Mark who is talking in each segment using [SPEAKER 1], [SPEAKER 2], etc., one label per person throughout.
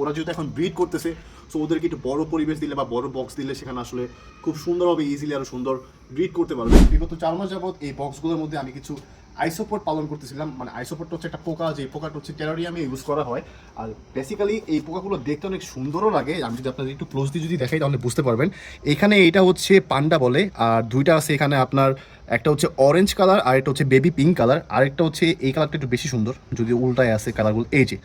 [SPEAKER 1] ওরা যেহেতু এখন ব্রিড করতেছে, সো ওদেরকে একটু বড় পরিবেশ দিলে বা বড় বক্স দিলে সেখানে আসলে খুব সুন্দরভাবে ইজিলি আরও সুন্দর ব্রিড করতে পারবে। বিগত 4 মাস যাবত এই বক্সগুলোর মধ্যে আমি কিছু আইসোপড পালন করতেছিলাম। মানে আইসোপডটা হচ্ছে একটা পোকা, যে পোকাটা হচ্ছে টেরারিয়ামে ইউজ করা হয়। আর বেসিক্যালি এই পোকাগুলো দেখতে অনেক সুন্দরও লাগে। আমি যদি আপনাদের একটু ক্লোজলি যদি দেখাই তাহলে বুঝতে পারবেন। এখানে এটা হচ্ছে পান্ডা বলে, আর দুইটা আছে এখানে আপনার, একটা হচ্ছে অরেঞ্জ কালার আর একটা হচ্ছে বেবি পিঙ্ক কালার, আরেকটা হচ্ছে এই কালারটা একটু বেশি সুন্দর, যদি উল্টায় আছে কালারগুলো, এই যে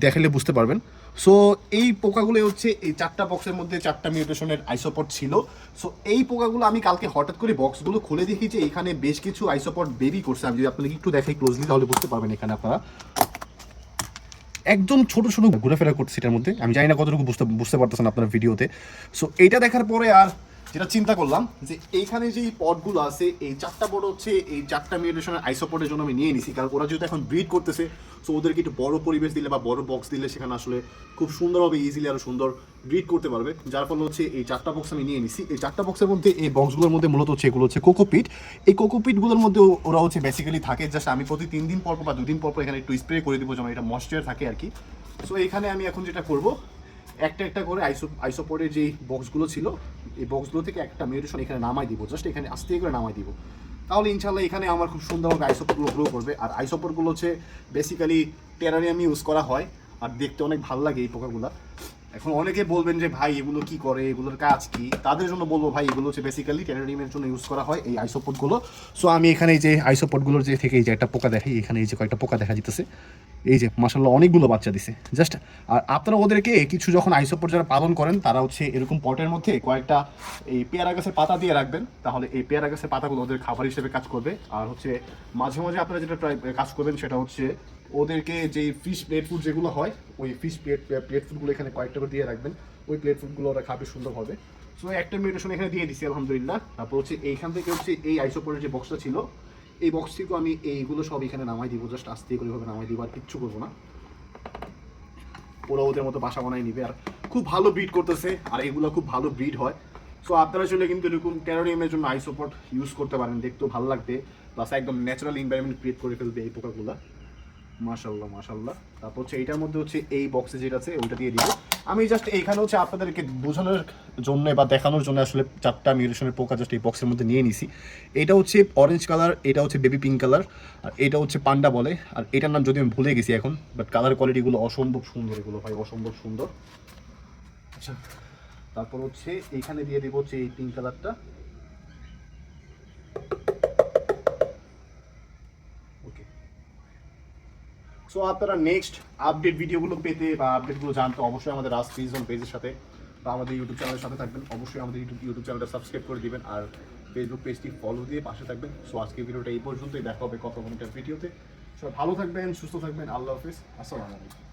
[SPEAKER 1] দেখালে বুঝতে পারবেন। সো এই পোকাগুলো হচ্ছে এই 4টা বক্সের মধ্যে 4টা মিউটেশনের আইসোপড ছিল। সো এই পোকাগুলো আমি কালকে হঠাৎ করে বক্সগুলো খুলে দেখি যে এখানে বেশ কিছু আইসোপড বেবি করছে। আমি যদি আপনাকে একটু দেখাই ক্লোজলি তাহলে বুঝতে পারবেন। এখানে আপনারা একদম ছোট ছোট ঘোরাফেরা করছে এটার মধ্যে, আমি জানি না কতটুকু বুঝতে পারতেছেন আপনার ভিডিওতে। সো এইটা দেখার পরে আর যেটা চিন্তা করলাম যে এইখানে যে পটগুলো আছে, এই 4টা পট হচ্ছে এই 4টা মিউটেশনের আইসোপটের জন্য আমি নিয়ে নিছি। কারণ ওরা যেহেতু এখন ব্রিড করতেছে, সো ওদেরকে একটু বড় পরিবেশ দিলে বা বড় বক্স দিলে সেখানে আসলে খুব সুন্দরভাবে ইজিলি আরও সুন্দর ব্রিড করতে পারবে। যার ফলে হচ্ছে এই 4টা বক্স আমি নিয়ে নিছি। এই 4টা বক্সের মধ্যে এই বক্সগুলোর মধ্যে মূলত হচ্ছে এগুলো হচ্ছে কোকোপিট। এই কোকোপিটগুলোর মধ্যে ওরা হচ্ছে বেসিক্যালি থাকে। জাস্ট আমি প্রতি 3 দিন পর বা 2 দিন পর এখানে একটু স্প্রে করে দিব যেন এটা ময়েশ্চার থাকে আর কি। সো এখানে আমি এখন যেটা করব, একটা একটা করে আইসোপডের যে বক্সগুলো ছিল এই বক্সগুলো থেকে একটা মিউটেশন এখানে নামাই দিব, জাস্ট এখানে আস্তে করে নামাই দিব। তাহলে ইনশাল্লাহ এখানে আমার খুব সুন্দরভাবে আইসোপডগুলো গ্রো করবে। আর আইসোপডগুলো হচ্ছে বেসিক্যালি টেরারিয়ামে ইউজ করা হয়, আর দেখতে অনেক ভালো লাগে এই পোকাগুলো। এখন অনেকে বলবেন যে ভাই এগুলো কি করে, এগুলোর কাজ কি, তাদের জন্য বলবো ভাই এগুলো হচ্ছে বেসিক্যালি টেরারিয়ামের জন্য ইউজ করা হয় এই আইসোপডগুলো। সো আমি এখানে এই যে আইসোপডগুলোর যে থেকে এই যে একটা পোকা দেখাই, এখানে এই যে কয়েকটা পোকা দেখা যেতেছে, এই যে মাশাআল্লাহ অনেকগুলো বাচ্চা দিছে জাস্ট। আর আপনারা ওদেরকে কিছু যখন আইসোপড যারা পালন করেন তারা হচ্ছে এরকম পটের মধ্যে কয়েকটা এই পেয়ারা গাছের পাতা দিয়ে রাখবেন, তাহলে এই পেয়ারা গাছের পাতাগুলো ওদের খাবার হিসেবে কাজ করবে। আর হচ্ছে মাঝে মাঝে আপনারা যেটা কাজ করবেন সেটা হচ্ছে ওদেরকে যে ফিশ প্লেট ফুড যেগুলো হয়, ওই ফিশ প্লেট ফুডগুলো এখানে কয়েকটা করে দিয়ে রাখবেন, ওই প্লেট ফুডগুলো ওরা খাবে সুন্দর হবে। সো একটা মিউটেশন এখানে দিয়ে দিচ্ছি আলহামদুলিল্লাহ। তারপর হচ্ছে এইখান থেকে হচ্ছে এই আইসোপডের যে বক্সটা ছিল, এই বক্স থেকেও আমি এইগুলো সব এখানে নামাই দিব, জাস্ট আস্তে করে ভাবে নামাই দিব, আর কিচ্ছু করবো না। ওরা ওদের মতো বাসা বানাই নিবে, আর খুব ভালো ব্রিড করতেছে, আর এগুলো খুব ভালো ব্রিড হয়। সো আপনারা চলে কিন্তু এরকম টেরারিয়ামের জন্য আইসোপড ইউজ করতে পারেন, দেখতেও ভালো লাগবে, প্লাস একদম ন্যাচারাল এনভায়রনমেন্ট ক্রিয়েট করে ফেলবে এই পোকাগুলা। মাশাল্লাহ মাশাল্লাহ। তারপর হচ্ছে এইটার মধ্যে হচ্ছে এই বক্সে যেটা আছে ওইটা দিয়ে দিব। আমি জাস্ট এইখানে হচ্ছে আপনাদেরকে বোঝানোর জন্য বা দেখানোর জন্য আসলে 4টা মিউটেশনের পোকা জাস্ট এই বক্সের মধ্যে নিয়ে নিছি। এটা হচ্ছে অরেঞ্জ কালার, এটা হচ্ছে বেবি পিঙ্ক কালার, আর এটা হচ্ছে পান্ডা বলে। আর এটার নাম যদি আমি ভুলে গেছি এখন, বাট কালার কোয়ালিটিগুলো অসম্ভব সুন্দর, এগুলো ভাই অসম্ভব সুন্দর। আচ্ছা, তারপর হচ্ছে এইখানে দিয়ে দিব হচ্ছে এই পিঙ্ক কালারটা। ওকে, সো আপনারা নেক্সট আপডেট ভিডিওগুলো পেতে বা আপডেটগুলো জানতে অবশ্যই আমাদের রাজ ফ্রি জোন পেজের সাথে বা আমাদের ইউটিউব চ্যানেলের সাথে থাকবেন। অবশ্যই আমাদের ইউটিউব চ্যানেলটা সাবস্ক্রাইব করে দিবেন, আর ফেসবুক পেজটি ফলো দিয়ে পাশে থাকবেন। সো আজকের ভিডিওটা এই পর্যন্তই, দেখা হবে কত ঘন্টার ভিডিওতে। সবাই ভালো থাকবেন, সুস্থ থাকবেন, আল্লাহ হাফিজ, আসসালামু আলাইকুম।